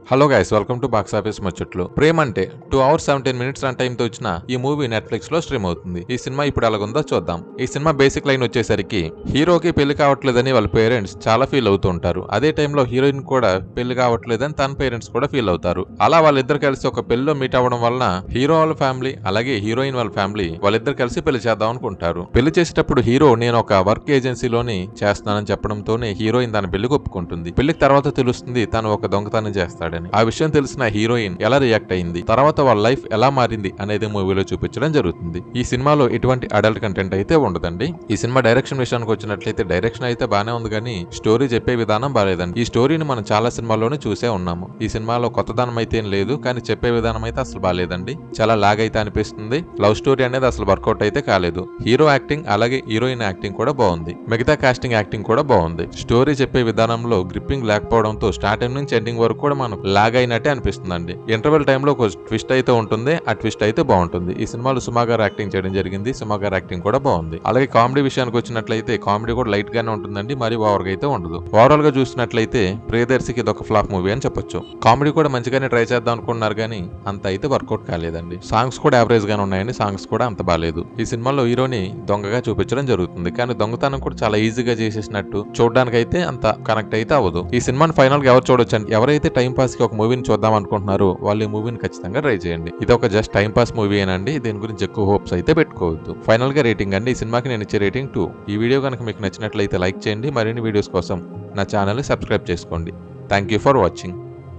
Hello guys, welcome to box office ముచ్చట్లు. ప్రేమ్ అంటే 2 hours 17 minutes run time తో వచ్చిన ఈ మూవీ నెట్ఫ్లిక్స్ లో స్ట్రీమ్ అవుతుంది. ఈ సినిమా ఇప్పుడు ఎలాగుందో చూద్దాం. ఈ సినిమా బేసిక్ లైన్ వచ్చేసరికి హీరోకి పెళ్లి కావట్లేదని వాళ్ళ పేరెంట్స్ చాలా ఫీల్ అవుతూ ఉంటారు. అదే టైంలో హీరోయిన్ కూడా పెళ్లి కావట్లేదని తన పేరెంట్స్ కూడా ఫీల్ అవుతారు. అలా వాళ్ళిద్దరు కలిసి ఒక పెళ్లిలో మీట్ అవ్వడం వలన హీరో వాళ్ళ ఫ్యామిలీ అలాగే హీరోయిన్ వాళ్ళ ఫ్యామిలీ వాళ్ళిద్దరు కలిసి పెళ్లి చేద్దాం అనుకుంటారు. పెళ్లి చేసేటప్పుడు హీరో నేను ఒక వర్క్ ఏజెన్సీలోని చేస్తున్నానని చెప్పడంతోనే హీరోయిన్ తన పెళ్లికి ఒప్పుకుంటుంది. పెళ్లికి తర్వాత తెలుస్తుంది తను ఒక దొంగతనం చేస్తాడు. ఆ విషయం తెలిసిన హీరోయిన్ ఎలా రియాక్ట్ అయింది, తర్వాత వాళ్ళ లైఫ్ ఎలా మారింది అనేది మూవీలో చూపించడం జరుగుతుంది. ఈ సినిమాలో ఎటువంటి అడల్ట్ కంటెంట్ అయితే ఉండదండి. ఈ సినిమా డైరెక్షన్ విషయానికి వచ్చినట్లయితే డైరెక్షన్ అయితే బానే ఉంది కానీ స్టోరీ చెప్పే విధానం బాలేదండి. ఈ స్టోరీని మనం చాలా సినిమాల్లోనే చూసే ఉన్నాము. ఈ సినిమాలో కొత్తదనం అయితే ఏం లేదు, కానీ చెప్పే విధానం అయితే అసలు బాలేదండి. చాలా లాగ్ అయితే అనిపిస్తుంది. లవ్ స్టోరీ అనేది అసలు వర్కౌట్ అయితే కాలేదు. హీరో యాక్టింగ్ అలాగే హీరోయిన్ యాక్టింగ్ కూడా బాగుంది. మిగతా కాస్టింగ్ యాక్టింగ్ కూడా బాగుంది. స్టోరీ చెప్పే విధానంలో గ్రిప్పింగ్ లేకపోవడంతో స్టార్టింగ్ నుంచి ఎండింగ్ వరకు కూడా మనం లాగ్ అయినట్టే అనిపిస్తుందండి. ఇంటర్వెల్ టైంలో ఒక ట్విస్ట్ అయితే ఉంటుంది. ఆ ట్విస్ట్ అయితే బాగుంటుంది. ఈ సినిమాలో సుమా గారు యాక్టింగ్ చేయడం జరిగింది. సుమా గారు యాక్టింగ్ కూడా బాగుంది. అలాగే కామెడీ విషయానికి వచ్చినట్లయితే కామెడీ కూడా లైట్ గానే ఉంటుందండి, మరి ఓవర్ గా అయితే ఉండదు. ఓవరాల్ గా చూసినట్లయితే ప్రియదర్శికి ఇది ఒక ఫ్లాప్ మూవీ అని చెప్పొచ్చు. కామెడీ కూడా మంచిగానే ట్రై చేద్దాం అనుకున్నారు కానీ అంత అయితే వర్కౌట్ కాలేదండి. సాంగ్స్ కూడా యావరేజ్ గానే ఉన్నాయండి. సాంగ్స్ కూడా అంత బాలేదు. ఈ సినిమాలో హీరోని దొంగగా చూపించడం జరుగుతుంది, కానీ దొంగతనం కూడా చాలా ఈజీగా చేసేసినట్టు చూడడానికి అయితే అంత కనెక్ట్ అయితే అవ్వదు. ఈ సినిమాని ఫైనల్ గా ఎవరు చూడొచ్చండి? ఎవరైతే టైం పాస్ కి ఒక మూవీని చూద్దాం అనుకుంటున్నారో వాళ్ళు ఈ మూవీని ఖచ్చితంగా ట్రై చేయండి. ఇది ఒక జస్ట్ టైం పాస్ మూవీ ఏనండి. దీని గురించి ఎక్కువ హోప్స్ అయితే పెట్టుకోవద్దు. ఫైనల్ గా రేటింగ్ అండి. ఈ సినిమాకి నేను ఇచ్చే రేటింగ్ 2. ఈ వీడియో కనుక మీకు నచ్చినట్లయితే లైక్ చేయండి. మరిన్ని వీడియోస్ కోసం నా ఛానల్ ని సబ్స్క్రైబ్ చేసుకోండి. Thank you for watching.